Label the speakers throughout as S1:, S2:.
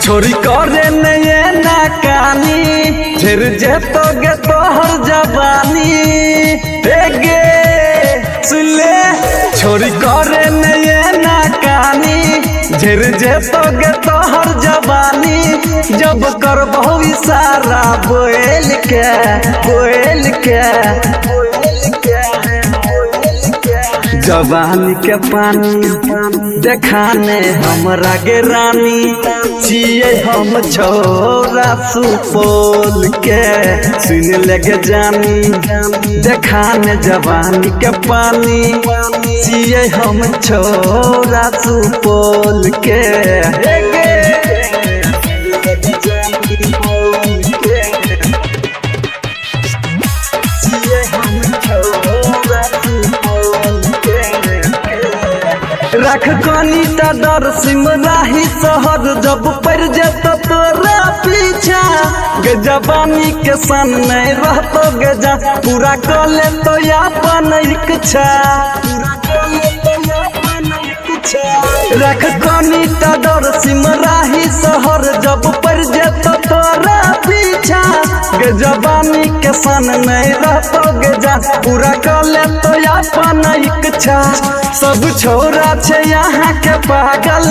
S1: छोरी करे नये नाकानी झेर जेतोगे तोहर जवानी गे सुले छोरी करे नये नाकानी झेर जेतोगे तोहर जवानी जब कर बहु इशारा बोल के जवानी के पानी देखाने हमरा गे रानी छिए हम छोरा सुपौल के सुन लगे जानी देखाने जवानी के पानी छिए हम छोरा सुपौल के रख कनी ता डर सिमराही शहर जब पड़ जेतो तोरा पीछा गे जवानी के सन नहीं रहतो गे जा पूरा कर ले तो अपन इच्छा रख कनी ता डर सिमराही शहर जब पड़ जेतो तोरा पीछा गे जवानी के सन नहीं रहतो गे जा पूरा कर ले तो अपन इच्छा सब छोरा छे यहाँ के पागल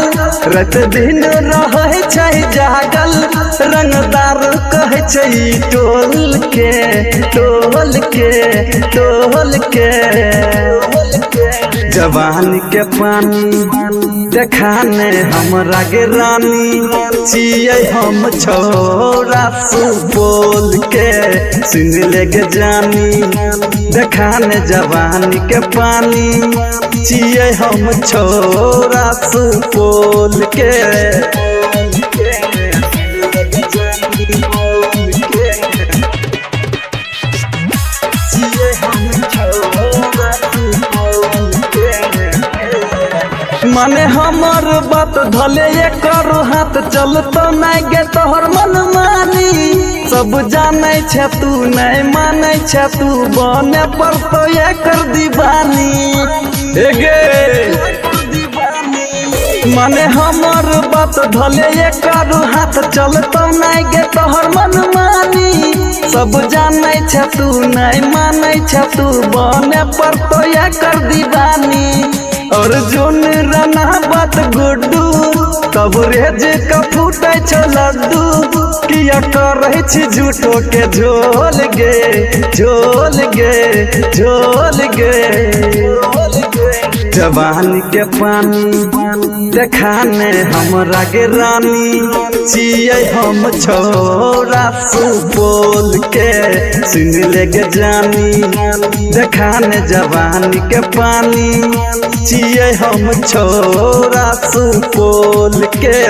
S1: रात दिन रहे छै जागल रंगदार कहे छै टोल के जवानी के पानी देखाने हमरा गे रानी छिए हम छोरा सुपौल के सुन लेगे जानी देखाने जवानी के पानी छिए हम छोरा सुपौल के माने हमर बात धले करो हाथ चलतो नहीं गे तोहर मन मानी सब जाने छे तू नहीं माने छे तू बने पर तो ये कर दीवानी गे माने हमर बात धले करो हाथ चलतो नहीं गे तोहर मन मानी सब जाने छे तू नहीं माने छे तू बने पर तो ये कर दीवानी और जोन रना बात गुड्डू तब रेज का फूटे छो लड्डू किया करे छी झूठो के झोल गे जवानी के पानी देखाने हमरा गे रानी छिए हम छोरा सुपौल के सुन लेगे जानी देखाने जवानी के पानी छिए हम छोरा सुपौल के।